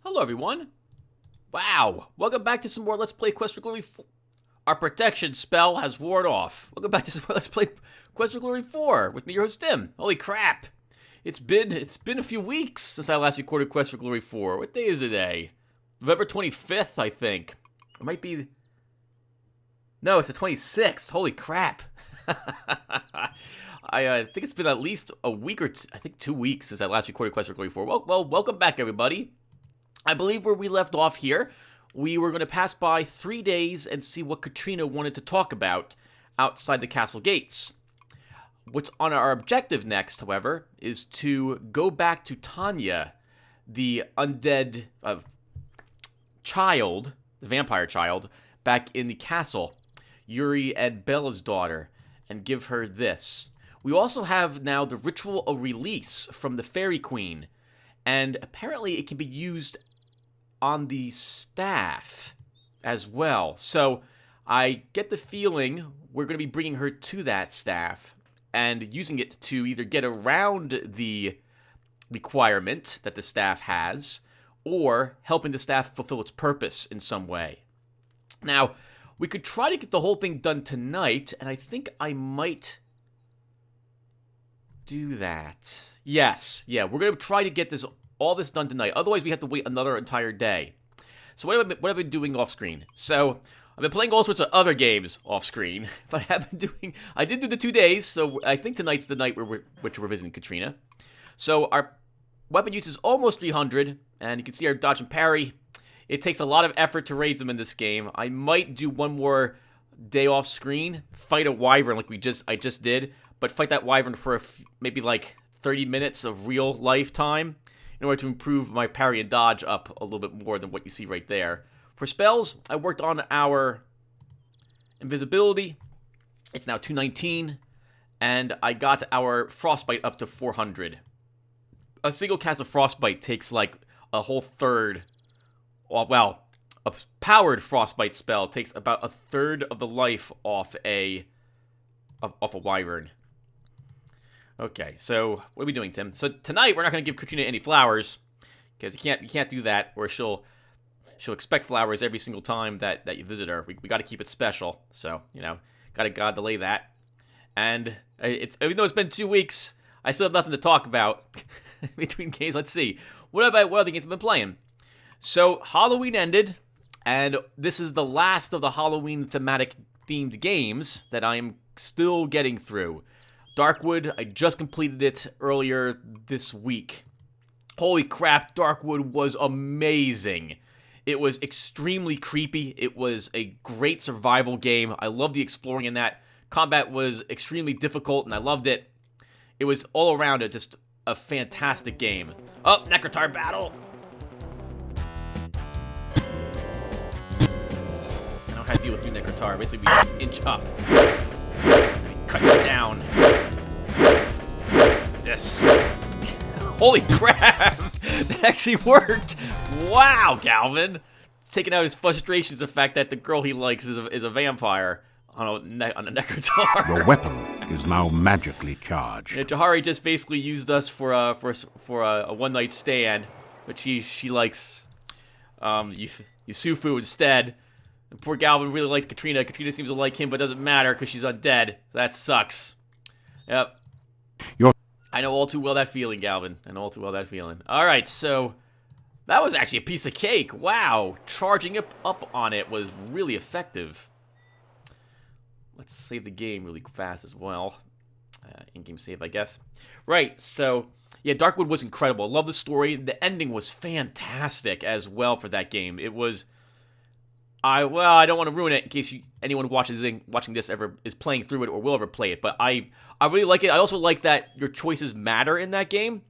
Hello, everyone. Wow. Welcome back to some more Let's Play Quest for Glory 4. Our protection spell has worn off. Welcome back to some more Let's Play Quest for Glory 4 with me, your host, Tim. Holy crap. It's been a few weeks since I last recorded Quest for Glory 4. What day is it today? November 25th, I think. It might be... No, it's the 26th. Holy crap. I think it's been at least a week or I think 2 weeks since I last recorded Quest for Glory 4. Well, welcome back, everybody. I believe where we left off here, we were going to pass by 3 days and see what Katrina wanted to talk about outside the castle gates. What's on our objective next, however, is to go back to Tarna, the undead child, the vampire child, back in the castle, Yuri and Bella's daughter, and give her this. We also have now the ritual of release from the Fairy Queen, and apparently it can be used on the staff as well. So I get the feeling we're going to be bringing her to that staff and using it to either get around the requirement that the staff has or helping the staff fulfill its purpose in some way. Now, we could try to get the whole thing done tonight, and I think I might do that. Yes, yeah, we're going to try to get all this done tonight. Otherwise, we have to wait another entire day. So what have I been doing off screen? So I've been playing all sorts of other games off screen, but I did do the 2 days, so I think tonight's the night which we're visiting Katrina. So our weapon use is almost 300, and you can see our dodge and parry. It takes a lot of effort to raise them in this game. I might do one more day off screen, fight a wyvern like I just did, but fight that wyvern for maybe like 30 minutes of real life time in order to improve my parry and dodge up a little bit more than what you see right there. For spells, I worked on our invisibility. It's now 219, and I got our frostbite up to 400. A single cast of frostbite takes like a whole third. Well, a powered frostbite spell takes about a third of the life off a wyvern. Okay, so what are we doing, Tim? So tonight we're not going to give Katrina any flowers because you can't do that, or she'll expect flowers every single time that you visit her. We got to keep it special, so gotta delay that. And even though it's been 2 weeks, I still have nothing to talk about between games. Let's see, what other games I've been playing? So Halloween ended, and this is the last of the Halloween themed games that I am still getting through. Darkwood, I just completed it earlier this week. Holy crap, Darkwood was amazing. It was extremely creepy. It was a great survival game. I love the exploring in that. Combat was extremely difficult, and I loved it. It was all around it, just a fantastic game. Oh, Necrotar battle! I don't have to deal with you, Necrotar. Basically, we inch up. Cut you down. This. Holy crap! That actually worked! Wow, Galvin! Taking out his frustrations, the fact that the girl he likes is a vampire on a Necrotar. Your weapon is now magically charged. Yeah, Jahari just basically used us for a one-night stand, but she likes Yusufu instead. And poor Galvin really liked Katrina. Katrina seems to like him, but doesn't matter because she's undead. That sucks. Yep. I know all too well that feeling, Galvin. I know all too well that feeling. Alright, so that was actually a piece of cake. Wow. Charging up on it was really effective. Let's save the game really fast as well. In-game save, I guess. Right, so yeah, Darkwood was incredible. I love the story. The ending was fantastic as well for that game. It was... I don't want to ruin it in case anyone watching this ever is playing through it or will ever play it, but I really like it. I also like that your choices matter in that game,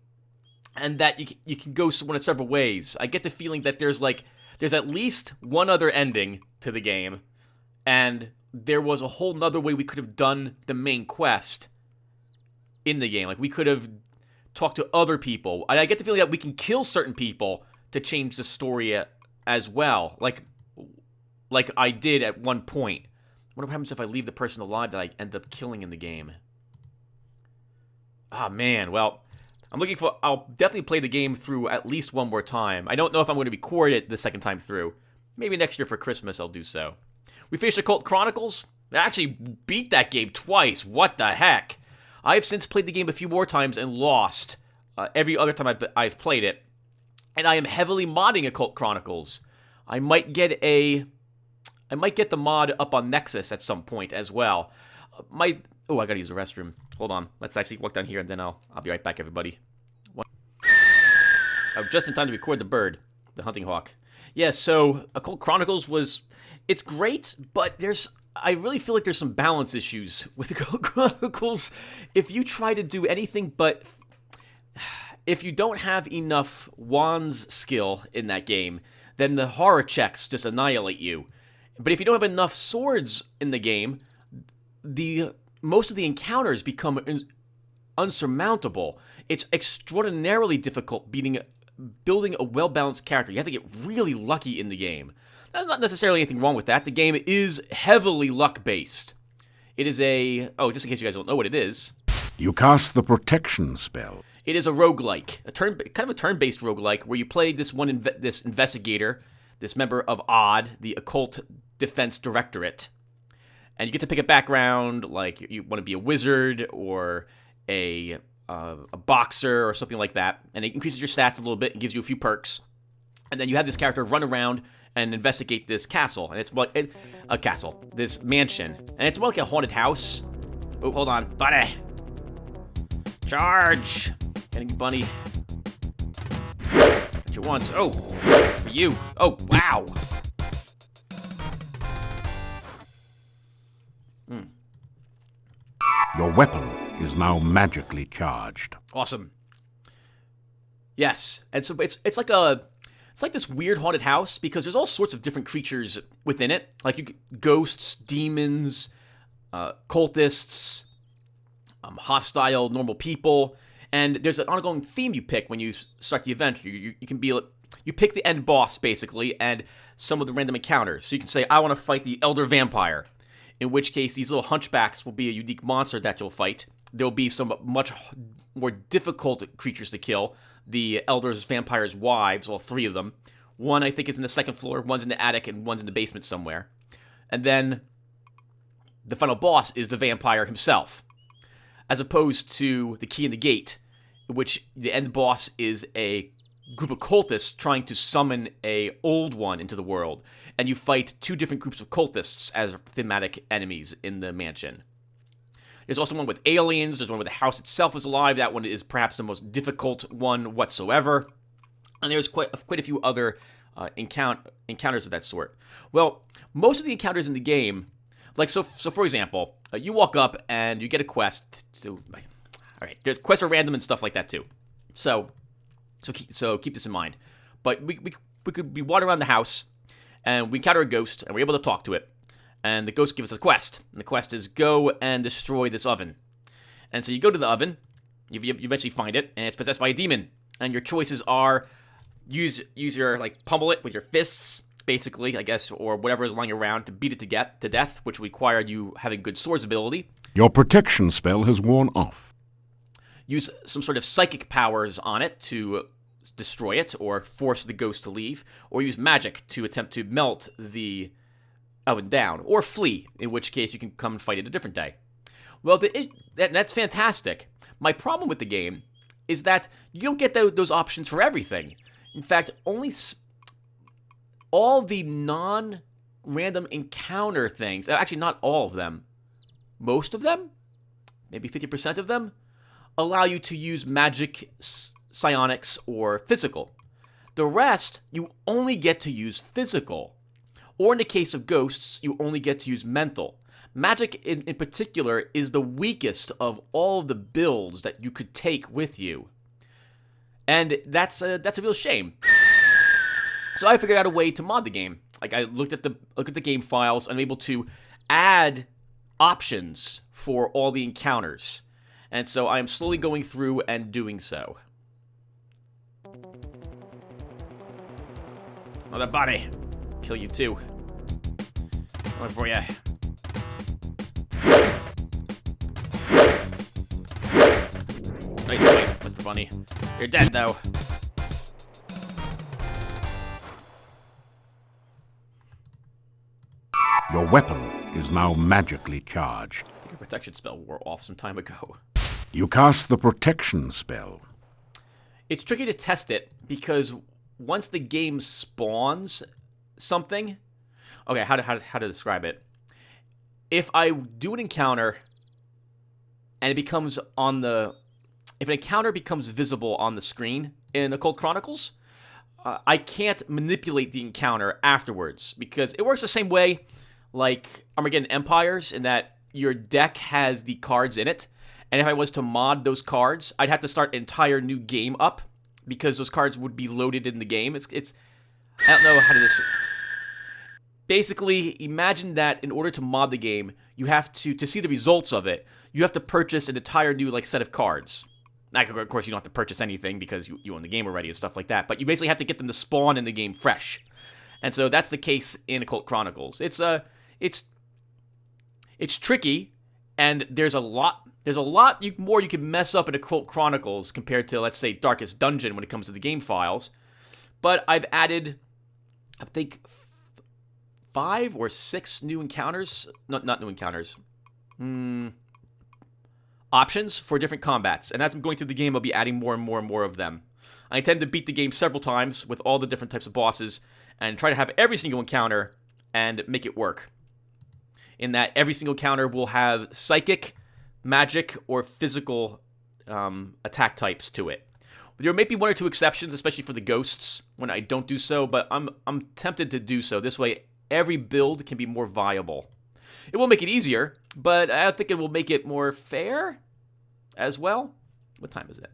and that you can go one of several ways. I get the feeling that there's at least one other ending to the game, and there was a whole nother way we could have done the main quest in the game. Like, we could have talked to other people. And I get the feeling that we can kill certain people to change the story as well. Like I did at one point. What happens if I leave the person alive that I end up killing in the game? Ah, man. Well, I'll definitely play the game through at least one more time. I don't know if I'm going to record it the second time through. Maybe next year for Christmas I'll do so. We finished Occult Chronicles. I actually beat that game twice. What the heck? I have since played the game a few more times and lost every other time I've played it. And I am heavily modding Occult Chronicles. I might get the mod up on Nexus at some point as well. I gotta use the restroom. Hold on. Let's actually walk down here and then I'll be right back, everybody. Oh, just in time to record the bird, the hunting hawk. Yeah, so Occult Chronicles it's great, but I really feel like there's some balance issues with Occult Chronicles. If you try to do anything but, if you don't have enough wands skill in that game, then the horror checks just annihilate you. But if you don't have enough swords in the game, most of the encounters become unsurmountable. It's extraordinarily difficult building a well-balanced character. You have to get really lucky in the game. There's not necessarily anything wrong with that. The game is heavily luck-based. It is just in case you guys don't know what it is. You cast the protection spell. It is a roguelike, kind of a turn-based roguelike, where you play this this investigator, this member of ODD, the Occult Defense Directorate. And you get to pick a background, like you want to be a wizard or a boxer or something like that. And it increases your stats a little bit and gives you a few perks. And then you have this character run around and investigate this castle. And it's like this mansion. And it's more like a haunted house. Oh, hold on. Buddy! Charge! Getting you, bunny. Got you once. Oh! For you. Oh, wow! Your weapon is now magically charged. Awesome. Yes, and so it's like this weird haunted house because there's all sorts of different creatures within it, like ghosts, demons, cultists, hostile normal people, and there's an ongoing theme you pick when you start the event. You pick the end boss basically, and some of the random encounters. So you can say, I want to fight the Elder Vampire. In which case, these little hunchbacks will be a unique monster that you'll fight. There'll be some much more difficult creatures to kill. The Elder's Vampire's wives, all three of them. One, I think, is in the second floor, one's in the attic, and one's in the basement somewhere. And then the final boss is the vampire himself. As opposed to the Key in the Gate, in which the end boss is a group of cultists trying to summon a old one into the world. And you fight two different groups of cultists as thematic enemies in the mansion. There's also one with aliens. There's one where the house itself is alive. That one is perhaps the most difficult one whatsoever. And there's quite a few other encounters of that sort. Well, most of the encounters in the game, so for example, you walk up and you get a quest. All right, there's quests are random and stuff like that too. So keep this in mind. But we could be wandering around the house, and we encounter a ghost, and we're able to talk to it. And the ghost gives us a quest. And the quest is go and destroy this oven. And so you go to the oven, you eventually find it, and it's possessed by a demon. And your choices are use your, pummel it with your fists, basically, I guess, or whatever is lying around to beat it to death, which required you having good swords ability. Your protection spell has worn off. Use some sort of psychic powers on it to destroy it or force the ghost to leave, or use magic to attempt to melt the oven down, or flee, in which case you can come and fight it a different day. Well, that's fantastic. My problem with the game is that you don't get those options for everything. In fact, all the non-random encounter things, actually not all of them, most of them, maybe 50% of them, allow you to use magic, psionics, or physical. The rest, you only get to use physical. Or in the case of ghosts, you only get to use mental. Magic, in particular, is the weakest of all the builds that you could take with you. And that's a real shame. So I figured out a way to mod the game. I looked at the game files, and I'm able to add options for all the encounters. And so I am slowly going through and doing so. Another body. Kill you too. Coming for you. Nice fight, Mr. bunny. You're dead, though. Your weapon is now magically charged. I think a protection spell wore off some time ago. You cast the protection spell. It's tricky to test it because once the game spawns something... Okay, how to describe it? If I do an encounter and it becomes on the... If an encounter becomes visible on the screen in Occult Chronicles, I can't manipulate the encounter afterwards because it works the same way like Armageddon Empires in that your deck has the cards in it, and if I was to mod those cards, I'd have to start an entire new game up because those cards would be loaded in the game. It's I don't know how to basically imagine that in order to mod the game, you have to see the results of it, you have to purchase an entire new like set of cards. Now, of course, you don't have to purchase anything because you own the game already and stuff like that, but you basically have to get them to spawn in the game fresh. And so that's the case in Occult Chronicles. It's tricky, and there's a lot more you can mess up in Occult Chronicles compared to, let's say, Darkest Dungeon when it comes to the game files. But I've added, I think, 5 or 6 new encounters. Not new encounters. Options for different combats. And as I'm going through the game, I'll be adding more and more and more of them. I intend to beat the game several times with all the different types of bosses and try to have every single encounter and make it work. In that every single encounter will have psychic, magic, or physical attack types to it. There may be 1 or 2 exceptions, especially for the ghosts, when I don't do so, but I'm tempted to do so. This way, every build can be more viable. It will make it easier, but I think it will make it more fair as well. What time is it?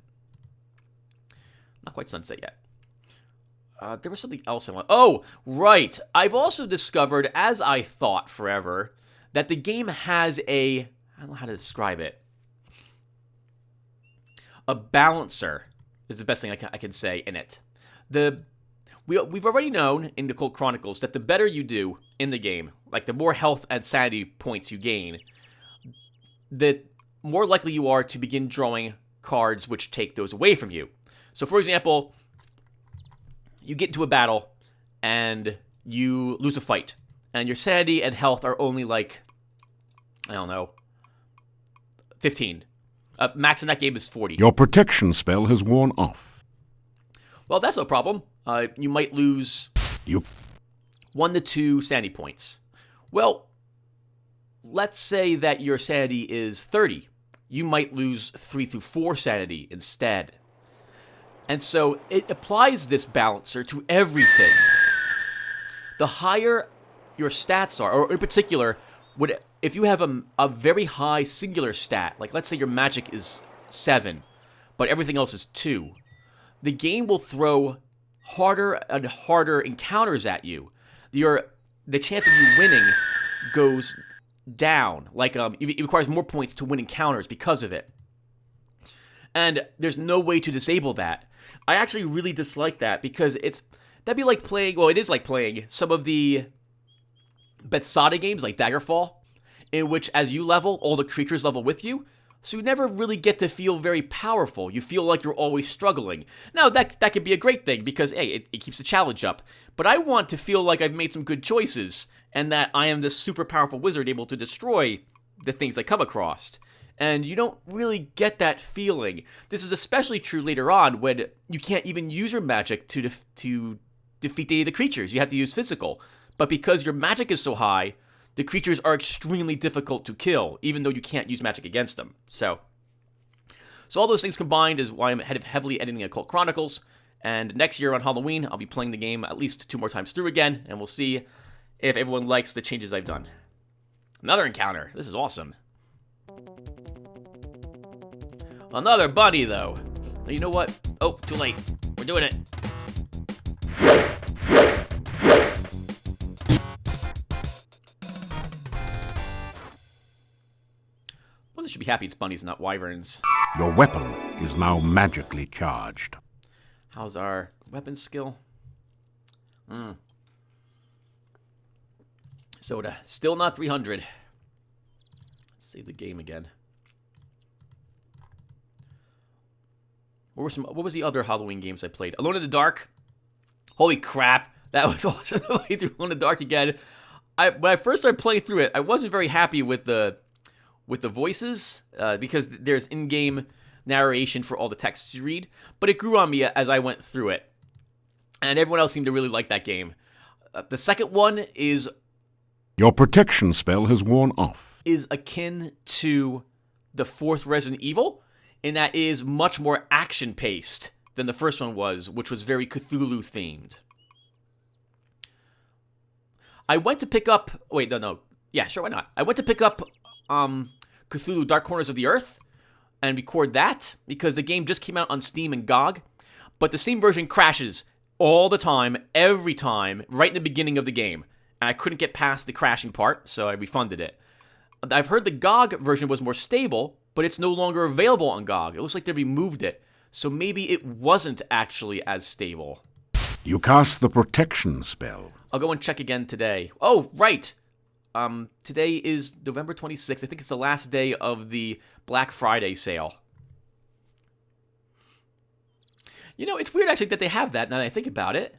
Not quite sunset yet. There was something else I want. Oh, right. I've also discovered, as I thought forever, that the game has a... I don't know how to describe it. A balancer is the best thing I can say in it. We've already known in the Occult Chronicles that the better you do in the game, like the more health and sanity points you gain, the more likely you are to begin drawing cards which take those away from you. So, for example, you get into a battle and you lose a fight, and your sanity and health are only like, I don't know, 15. Max in that game is 40. Your protection spell has worn off. Well, that's no problem. You might lose 1 to 2 sanity points. Well, let's say that your sanity is 30. You might lose 3 through 4 sanity instead. And so it applies this balancer to everything. The higher your stats are, or in particular, if you have a very high singular stat, like let's say your magic is 7, but everything else is 2, the game will throw harder and harder encounters at you. The chance of you winning goes down. Like it requires more points to win encounters because of it. And there's no way to disable that. I actually really dislike that because that'd be like playing, well, it is like playing some of the Bethesda games like Daggerfall, in which as you level, all the creatures level with you. So you never really get to feel very powerful. You feel like you're always struggling. Now, that could be a great thing because, hey, it keeps the challenge up. But I want to feel like I've made some good choices and that I am this super powerful wizard able to destroy the things I come across. And you don't really get that feeling. This is especially true later on when you can't even use your magic to defeat any of the creatures. You have to use physical. But because your magic is so high, the creatures are extremely difficult to kill, even though you can't use magic against them. So all those things combined is why I'm heavily editing Occult Chronicles. And next year on Halloween, I'll be playing the game at least 2 more times through again, and we'll see if everyone likes the changes I've done. Another encounter. This is awesome. Another bunny, though. You know what? Oh, too late. We're doing it. Well, they should be happy it's bunnies, not wyverns. Your weapon is now magically charged. How's our weapon skill? Soda. Still not 300. Let's save the game again. What was the other Halloween games I played? Alone in the Dark. Holy crap, that was awesome. I played through Alone in the Dark again. When I first started playing through it, I wasn't very happy with the voices because there's in-game narration for all the texts you read, but it grew on me as I went through it, and everyone else seemed to really like that game. The second one is Your protection spell has worn off. Is akin to the fourth Resident Evil, and that is much more action-paced than the first one was, which was very Cthulhu-themed. I went to pick up... Wait, no. Yeah, sure, why not? I went to pick up Cthulhu Dark Corners of the Earth and record that because the game just came out on Steam and GOG, but the Steam version crashes all the time, every time, right in the beginning of the game. And I couldn't get past the crashing part, so I refunded it. I've heard the GOG version was more stable, but it's no longer available on GOG. It looks like they removed it, so maybe it wasn't actually as stable. You cast the protection spell. I'll go and check again today. Oh, right. Today is November 26th. I think it's the last day of the Black Friday sale. You know, it's weird actually that they have that now that I think about it.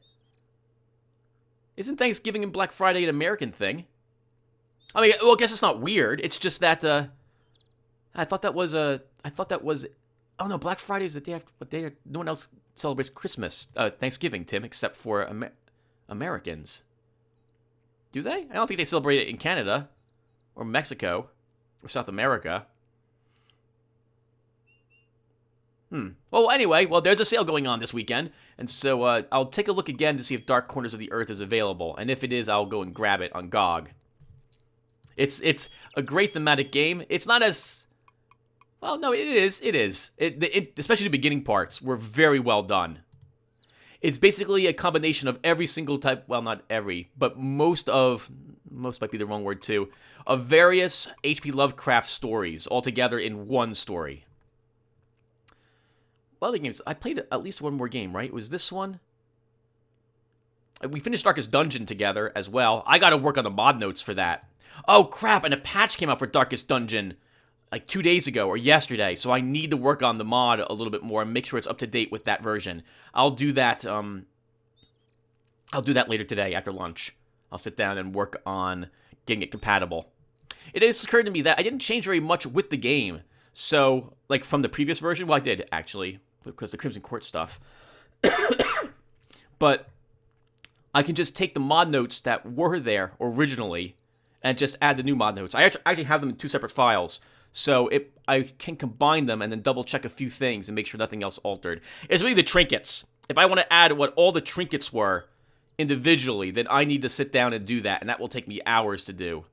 Isn't Thanksgiving and Black Friday an American thing? I mean, well, I guess it's not weird. It's just that I thought that was oh no, Black Friday is the day after, but no one else celebrates Christmas, Thanksgiving, Tim, except for Americans. Do they? I don't think they celebrate it in Canada or Mexico or South America. Well, anyway, there's a sale going on this weekend, and so I'll take a look again to see if Dark Corners of the Earth is available, and if it is, I'll go and grab it on GOG. It's a great thematic game. It's not as... Well, no, it is. Especially the beginning parts were very well done. It's basically a combination of every single type... Well, not every, but most might be the wrong word too, of various H.P. Lovecraft stories all together in one story. Well, the games... I played at least one more game, right? Was this one? We finished Darkest Dungeon together as well. I gotta work on the mod notes for that. Oh, crap, and a patch came out for Darkest Dungeon like 2 days ago or yesterday, so I need to work on the mod a little bit more and make sure it's up to date with that version. I'll do that later today after lunch. I'll sit down and work on getting it compatible. It has occurred to me that I didn't change very much with the game. So, like from the previous version, well, I did actually, because the Crimson Court stuff. But I can just take the mod notes that were there originally and just add the new mod notes. I actually have them in two separate files, so I can combine them and then double check a few things and make sure nothing else altered. It's really the trinkets. If I want to add what all the trinkets were individually, then I need to sit down and do that, and that will take me hours to do.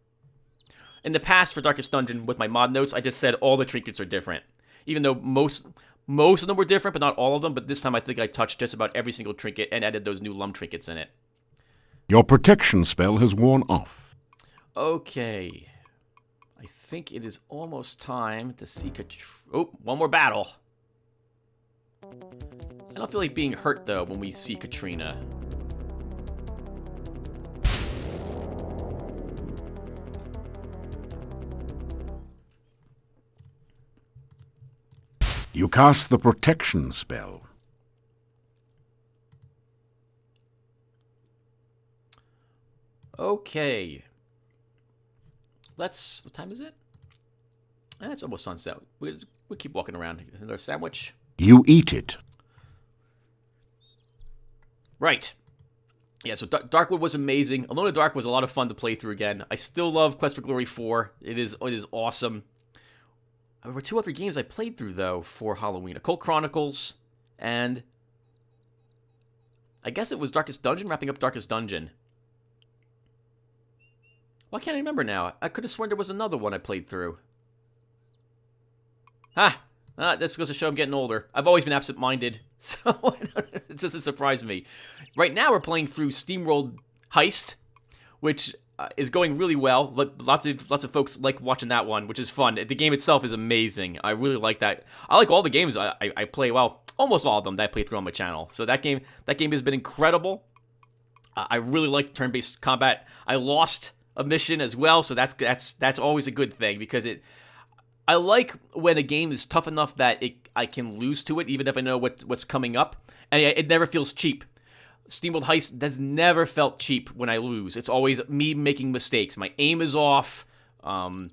In the past, for Darkest Dungeon, with my mod notes, I just said all the trinkets are different. Even though most of them were different, but not all of them. But this time I think I touched just about every single trinket and added those new lump trinkets in it. Your protection spell has worn off. Okay. I think it is almost time to seek a... one more battle. I don't feel like being hurt, though, when we see Katrina. You cast the protection spell. Okay. What time is it? It's almost sunset. We'll keep walking around. Another sandwich? You eat it. Right. Yeah, so Darkwood was amazing. Alone in the Dark was a lot of fun to play through again. I still love Quest for Glory 4. It is awesome. There were two other games I played through, though, for Halloween. Occult Chronicles, and I guess it was Darkest Dungeon, wrapping up Darkest Dungeon. Why can't I remember now? I could have sworn there was another one I played through. This goes to show I'm getting older. I've always been absent-minded, so it doesn't surprise me. Right now, we're playing through SteamWorld Heist, which is going really well. Lots of folks like watching that one, which is fun. The game itself is amazing. I really like that. I like all the games I play. Well, almost all of them that I play through on my channel. So that game has been incredible. I really like turn-based combat. I lost a mission as well, so that's always a good thing because I like when a game is tough enough that I can lose to it, even if I know what's coming up, and it never feels cheap. SteamWorld Heist has never felt cheap when I lose. It's always me making mistakes. My aim is off. Mostly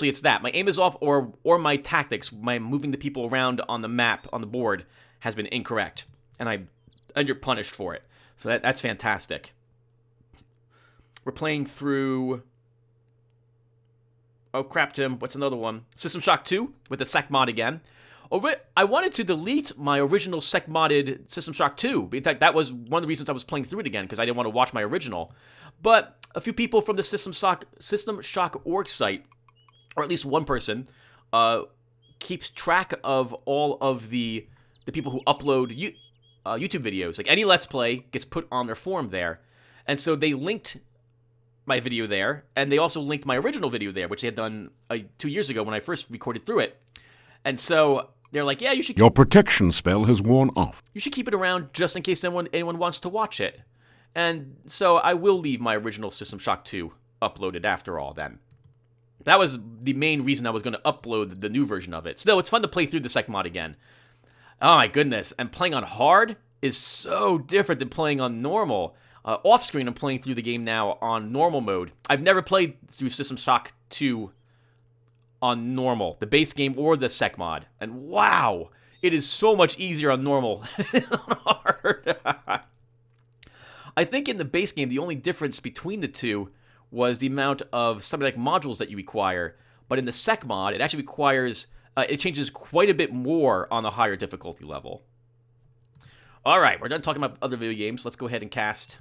it's that. My aim is off, or my tactics, my moving the people around on the map, on the board, has been incorrect. And you're punished for it. So that's fantastic. We're playing through... Oh, crap, Tim. What's another one? System Shock 2 with the sec mod again. I wanted to delete my original sec modded System Shock 2. In fact, that was one of the reasons I was playing through it again, because I didn't want to watch my original. But a few people from the System Shock org site, or at least one person, keeps track of all of the people who upload YouTube videos. Like, any Let's Play gets put on their forum there. And so they linked my video there, and they also linked my original video there, which they had done 2 years ago when I first recorded through it. And so they're like, yeah, you should... Your protection spell has worn off. You should keep it around just in case anyone wants to watch it. And so I will leave my original System Shock 2 uploaded after all then. That was the main reason I was going to upload the new version of it. Still, it's fun to play through the sec mod again. Oh my goodness. And playing on hard is so different than playing on normal. Off-screen, I'm playing through the game now on normal mode. I've never played through System Shock 2 on normal, the base game or the sec mod. And wow, it is so much easier on normal than on hard. I think in the base game, the only difference between the two was the amount of something like modules that you require. But in the sec mod, it actually requires, it changes quite a bit more on the higher difficulty level. All right, we're done talking about other video games. Let's go ahead and cast.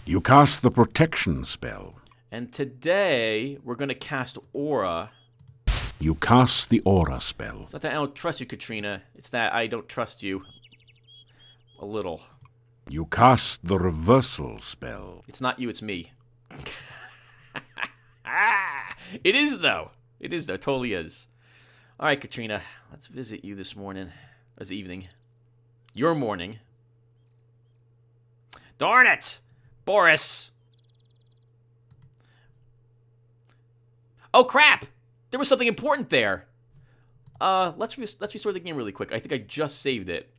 You cast the protection spell. And today, we're going to cast Aura. You cast the aura spell. It's not that I don't trust you, Katrina. It's that I don't trust you. A little. You cast the reversal spell. It's not you, it's me. It is, though. It is, though. It totally is. All right, Katrina. Let's visit you this evening. Your morning. Darn it! Boris! Oh, crap! There was something important there. Let's restore the game really quick. I think I just saved it.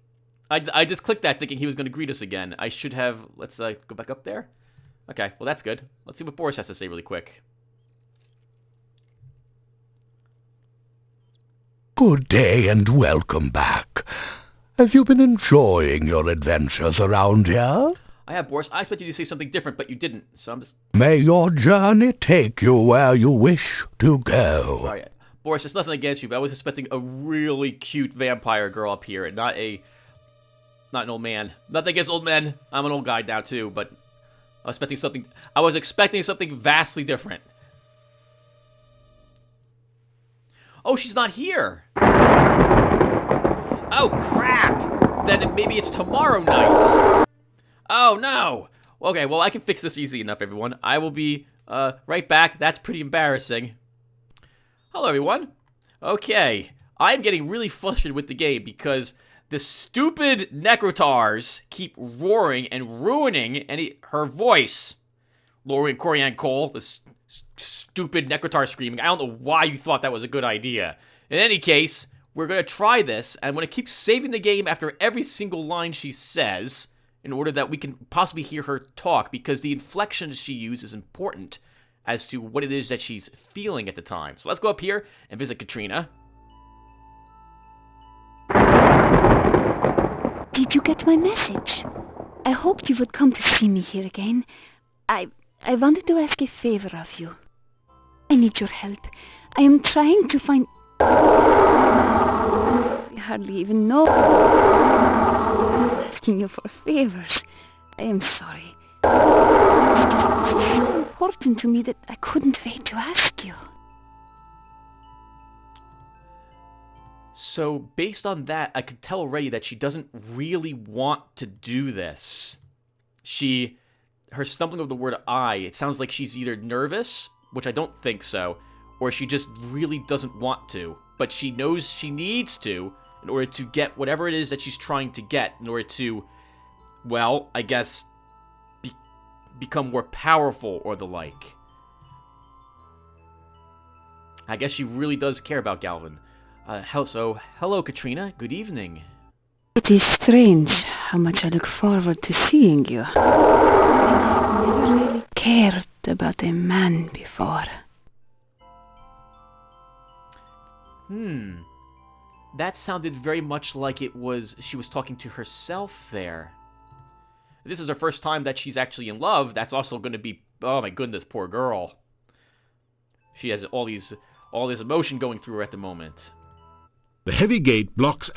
I just clicked that thinking he was going to greet us again. I should have... Let's go back up there. Okay, well, that's good. Let's see what Boris has to say really quick. Good day and welcome back. Have you been enjoying your adventures around here? I have, Boris. I expected you to say something different, but you didn't, so I'm just... May your journey take you where you wish to go. Sorry, Boris, it's nothing against you, but I was expecting a really cute vampire girl up here, and not an old man. Nothing against old men. I'm an old guy now, too, but I was expecting something vastly different. Oh, she's not here. Oh, crap. Then maybe it's tomorrow night. Oh, no. Okay, well, I can fix this easy enough, everyone. I will be right back. That's pretty embarrassing. Hello, everyone. Okay, I'm getting really frustrated with the game because the stupid Necrotars keep roaring and ruining her voice. Lauren Corian Cole, this stupid Necrotar screaming. I don't know why you thought that was a good idea. In any case, we're going to try this. I'm going to keep saving the game after every single line she says in order that we can possibly hear her talk, because the inflection she uses is important as to what it is that she's feeling at the time. So let's go up here and visit Katrina. Did you get my message? I hoped you would come to see me here again. I wanted to ask a favor of you. I need your help. I am trying to find... I hardly even know. Asking you for favors. I am sorry. It's so important to me that I couldn't wait to ask you. So, based on that, I could tell already that she doesn't really want to do this. Her stumbling over the word I, it sounds like she's either nervous, which I don't think so, or she just really doesn't want to. But she knows she needs to in order to get whatever it is that she's trying to get, in order to, well, I guess, become more powerful or the like. I guess she really does care about Galvin. Hello, Katrina. Good evening. It is strange how much I look forward to seeing you. I've never really cared about a man before. That sounded very much like she was talking to herself there. This is her first time that she's actually in love. That's also going to be, oh my goodness, poor girl. She has all this emotion going through her at the moment. The heavy gate blocks...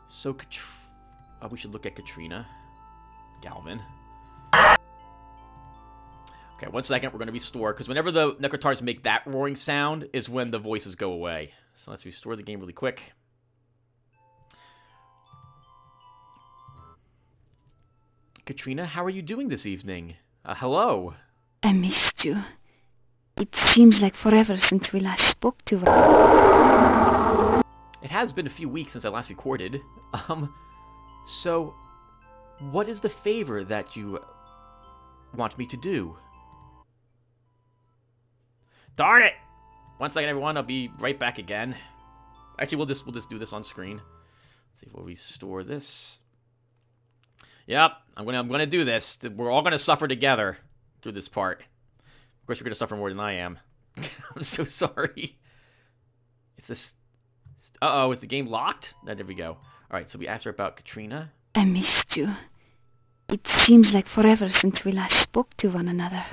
So, we should look at Katrina. Galvin. Okay, 1 second. We're going to restore, because whenever the Necrotars make that roaring sound is when the voices go away. So let's restore the game really quick. Katrina, how are you doing this evening? Hello. I missed you. It seems like forever since we last spoke to her. It has been a few weeks since I last recorded. So, what is the favor that you want me to do? Darn it! 1 second, everyone. I'll be right back again. Actually, we'll just do this on screen. Let's see if we'll restore this. Yep, I'm gonna do this. We're all gonna suffer together through this part. Of course, you're gonna suffer more than I am. I'm so sorry. Is this? Uh-oh, is the game locked? There we go. All right, so we asked her about Katrina. I missed you. It seems like forever since we last spoke to one another.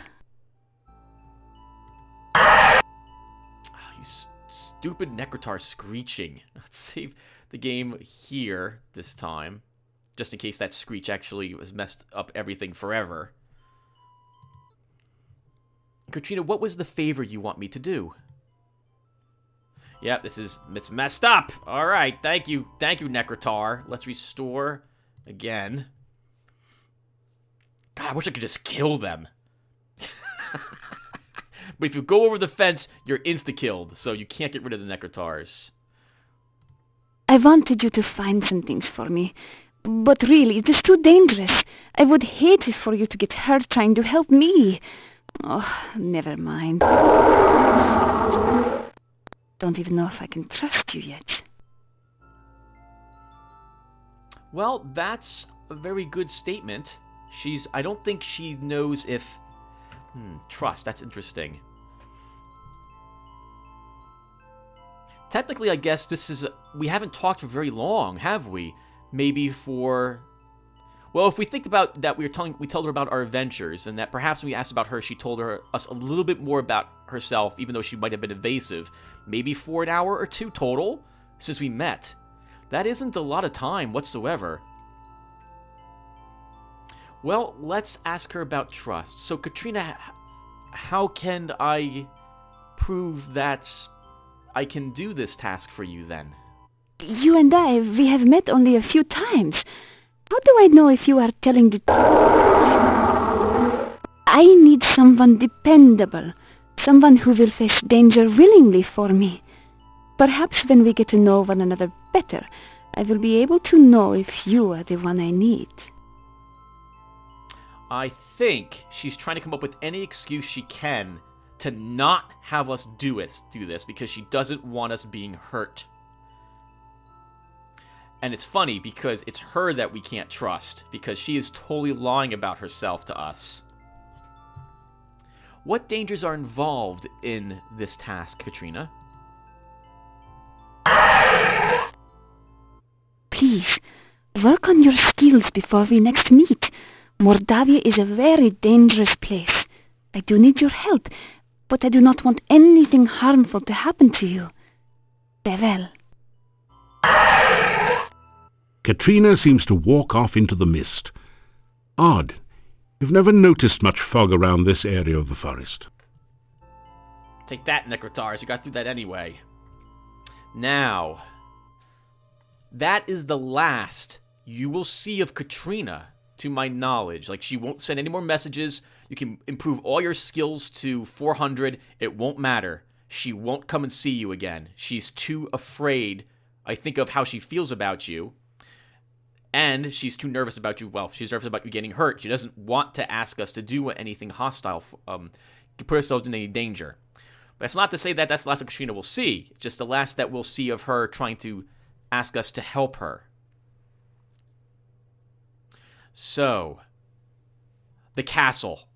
You stupid Necrotar screeching. Let's save the game here this time. Just in case that screech actually has messed up everything forever. Katrina, what was the favor you want me to do? Yep, it's messed up. All right, thank you, Necrotar. Let's restore again. God, I wish I could just kill them. But if you go over the fence, you're insta-killed, so you can't get rid of the Necrotars. I wanted you to find some things for me, but really, it is too dangerous. I would hate it for you to get hurt trying to help me. Oh, never mind. Don't even know if I can trust you yet. Well, that's a very good statement. I don't think she knows if... trust, that's interesting. Technically, I guess we haven't talked for very long, have we? Maybe for... Well, if we think about that, we told her about our adventures, and that perhaps when we asked about her, she told us a little bit more about herself, even though she might have been evasive. Maybe for an hour or two total since we met. That isn't a lot of time whatsoever. Well, let's ask her about trust. So, Katrina, how can I prove that I can do this task for you, then? You and we have met only a few times. How do I know if you are telling the truth? I need someone dependable. Someone who will face danger willingly for me. Perhaps when we get to know one another better, I will be able to know if you are the one I need. I think she's trying to come up with any excuse she can to not have us do this because she doesn't want us being hurt. And it's funny because it's her that we can't trust because she is totally lying about herself to us. What dangers are involved in this task, Katrina? Please, work on your skills before we next meet. Mordavia is a very dangerous place. I do need your help, but I do not want anything harmful to happen to you. Farewell. Katrina seems to walk off into the mist. Odd. You've never noticed much fog around this area of the forest. Take that, Necrotars. You got through that anyway. Now, that is the last you will see of Katrina, to my knowledge. Like, she won't send any more messages. You can improve all your skills to 400. It won't matter. She won't come and see you again. She's too afraid, I think, of how she feels about you. And she's too nervous about you. Well, she's nervous about you getting hurt. She doesn't want to ask us to do anything hostile, to put ourselves in any danger. But it's not to say that that's the last of Katrina we'll see. It's just the last that we'll see of her trying to ask us to help her. So, the castle.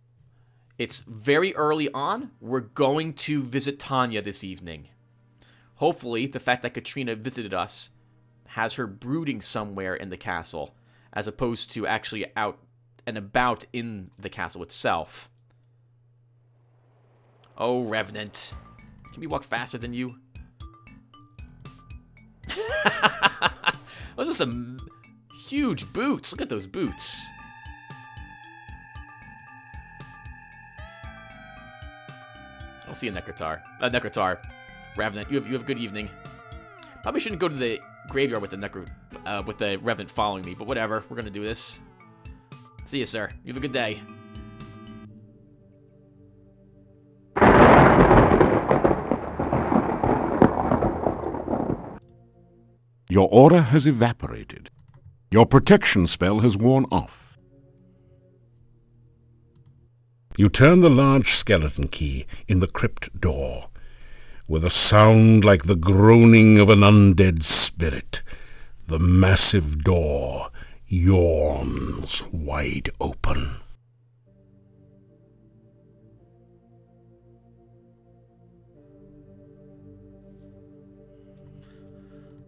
It's very early on. We're going to visit Tanya this evening. Hopefully, the fact that Katrina visited us has her brooding somewhere in the castle, as opposed to actually out and about in the castle itself. Oh, Revenant. Can we walk faster than you? Those are some huge boots. Look at those boots. I'll see you, Necrotar. Revenant, you have a good evening. Probably shouldn't go to the graveyard with the Revenant following me, but whatever. We're gonna do this. See you, sir. You have a good day. Your aura has evaporated. Your protection spell has worn off. You turn the large skeleton key in the crypt door. With a sound like the groaning of an undead spirit, the massive door yawns wide open.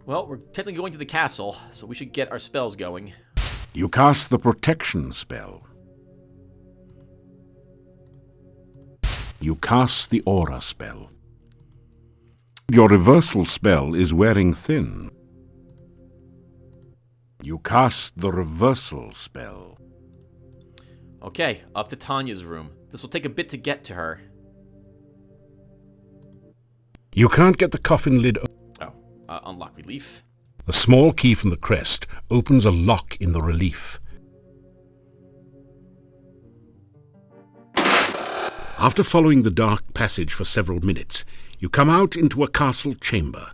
Well, we're technically going to the castle, so we should get our spells going. You cast the protection spell. You cast the aura spell. Your reversal spell is wearing thin. You cast the reversal spell. Okay, up to Tanya's room. This will take a bit to get to her. You can't get the coffin lid open. Unlock relief. The small key from the crest opens a lock in the relief. After following the dark passage for several minutes, you come out into a castle chamber.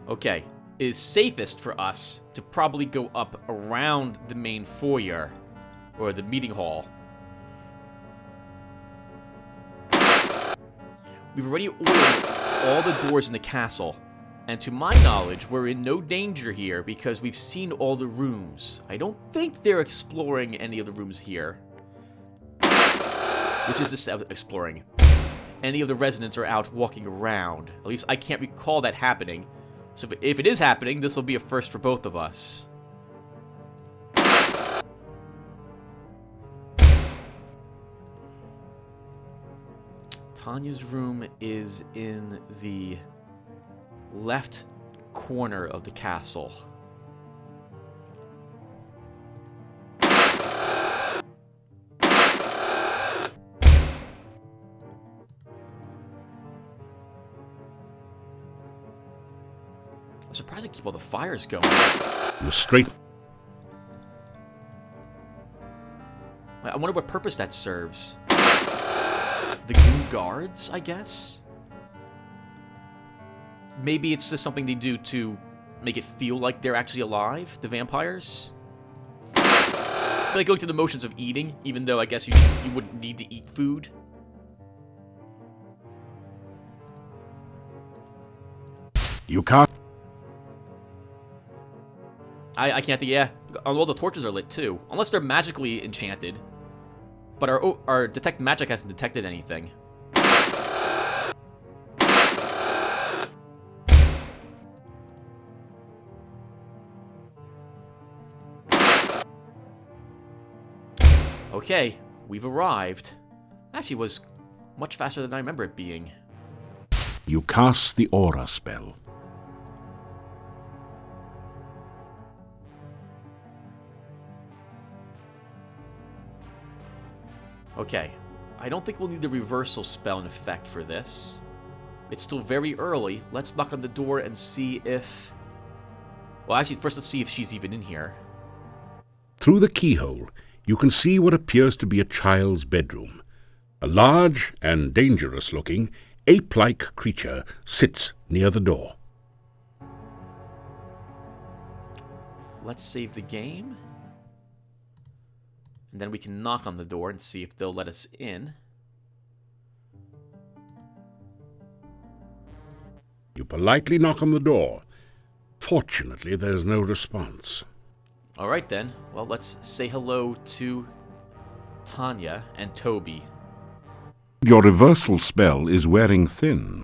Okay, it is safest for us to probably go up around the main foyer, or the meeting hall. We've already ordered all the doors in the castle, and to my knowledge, we're in no danger here because we've seen all the rooms. I don't think they're exploring any of the rooms here. Which is this exploring. Any of the residents are out walking around. At least I can't recall that happening. So if it is happening, this will be a first for both of us. Tanya's room is in the left corner of the castle. I'm surprised they keep all the fires going. You straight. I wonder what purpose that serves. The Goon Guards, I guess? Maybe it's just something they do to make it feel like they're actually alive, the vampires? Like going through the motions of eating, even though I guess you wouldn't need to eat food. You can't. I can't think, yeah. All the torches are lit too. Unless they're magically enchanted. But our detect magic hasn't detected anything. Okay, we've arrived. Actually, was much faster than I remember it being. You cast the aura spell. Okay, I don't think we'll need the reversal spell in effect for this. It's still very early. Let's knock on the door and see if... Well, actually, first let's see if she's even in here. Through the keyhole, you can see what appears to be a child's bedroom. A large and dangerous-looking, ape-like creature sits near the door. Let's save the game. And then we can knock on the door and see if they'll let us in. You politely knock on the door. Fortunately, there's no response. All right, then. Well, let's say hello to Tanya and Toby. Your reversal spell is wearing thin.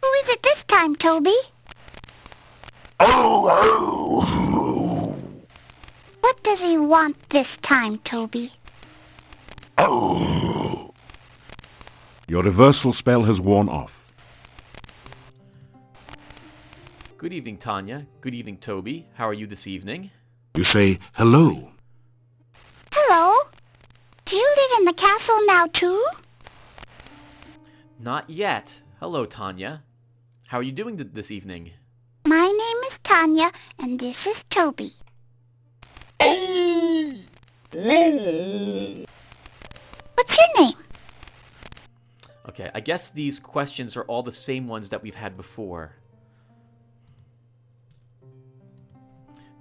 Who is it this time, Toby? What does he want this time, Toby? Your reversal spell has worn off. Good evening, Tanya. Good evening, Toby. How are you this evening? You say hello. Hello? Do you live in the castle now, too? Not yet. Hello, Tanya. How are you doing this evening? My name is Tanya, and this is Toby. What's your name? Okay, I guess these questions are all the same ones that we've had before.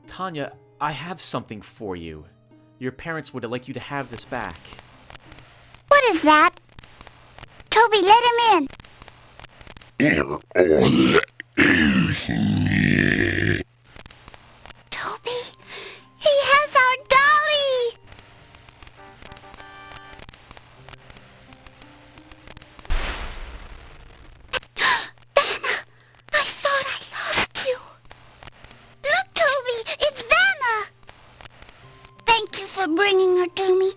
Tanya, I have something for you. Your parents would like you to have this back. What is that? Toby, let him in. Toby, he has our dolly! Vanna, I thought I lost you. Look, Toby, it's Vanna! Thank you for bringing her to me.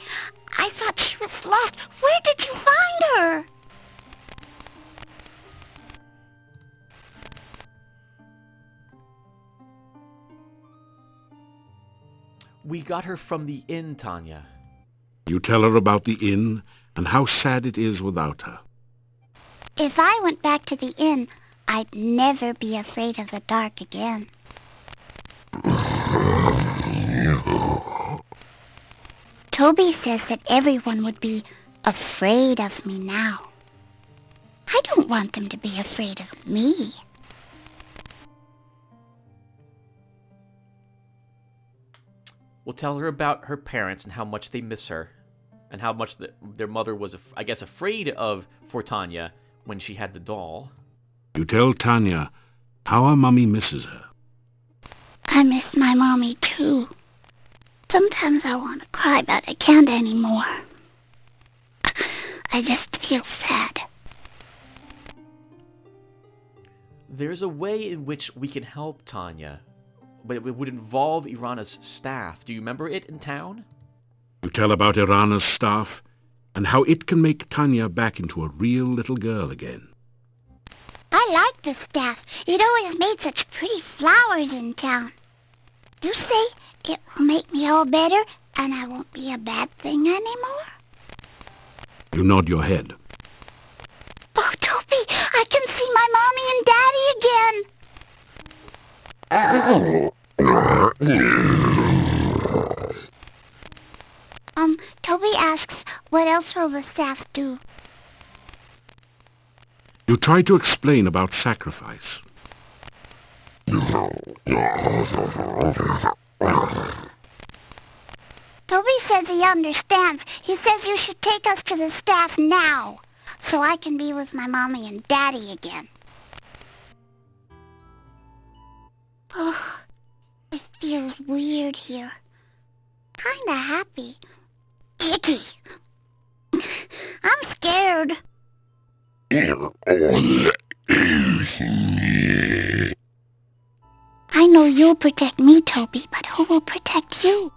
I thought she was lost. Where did you find her? We got her from the inn, Tanya. You tell her about the inn and how sad it is without her. If I went back to the inn, I'd never be afraid of the dark again. Toby says that everyone would be afraid of me now. I don't want them to be afraid of me. We'll tell her about her parents and how much they miss her. And how much their mother was, I guess, afraid of for Tanya when she had the doll. You tell Tanya how her mummy misses her. I miss my mommy too. Sometimes I want to cry, but I can't anymore. I just feel sad. There's a way in which we can help Tanya, but it would involve Irana's staff. Do you remember it in town? You tell about Irana's staff and how it can make Tanya back into a real little girl again. I like the staff. It always made such pretty flowers in town. You say it will make me all better and I won't be a bad thing anymore? You nod your head. Oh, Toby, I can see my mommy and Daddy again. Toby asks, what else will the staff do? You try to explain about sacrifice. Toby says he understands. He says you should take us to the staff now, so I can be with my mommy and Daddy again. Oh, it feels weird here. Kinda happy. Icky. I'm scared. I know you'll protect me, Toby, but who will protect you?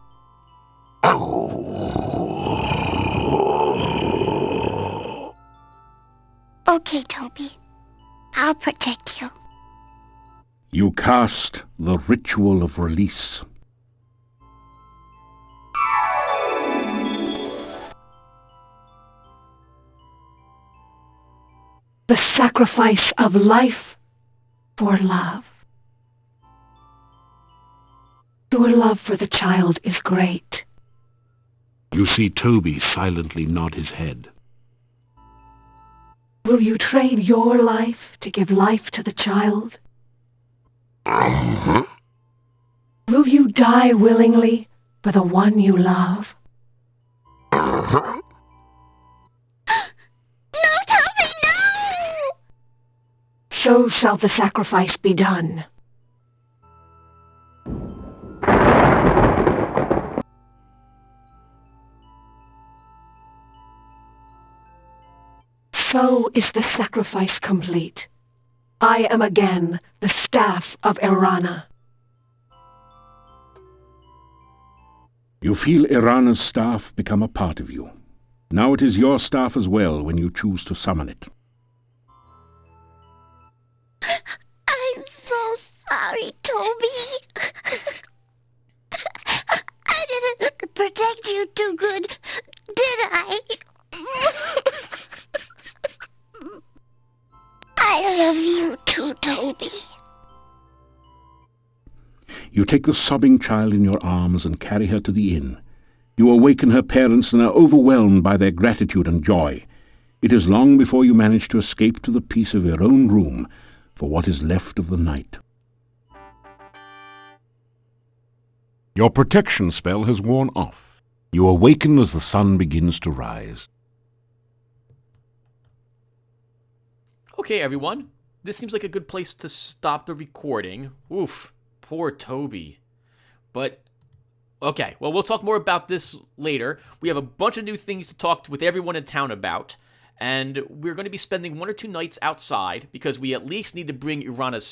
Okay, Toby. I'll protect you. You cast the ritual of release. The sacrifice of life for love. Your love for the child is great. You see Toby silently nod his head. Will you trade your life to give life to the child? Will you die willingly for the one you love? No, Toby, no! So shall the sacrifice be done. So is the sacrifice complete. I am again the staff of Irana. You feel Irana's staff become a part of you. Now it is your staff as well when you choose to summon it. I'm so sorry, Toby. I didn't protect you too good, did I? I love you too, Toby. You take the sobbing child in your arms and carry her to the inn. You awaken her parents and are overwhelmed by their gratitude and joy. It is long before you manage to escape to the peace of your own room for what is left of the night. Your protection spell has worn off. You awaken as the sun begins to rise. Okay, everyone. This seems like a good place to stop the recording. Oof, poor Toby. But, okay, well, we'll talk more about this later. We have a bunch of new things to talk with everyone in town about. And we're going to be spending 1 or 2 nights outside because we at least need to bring Irana's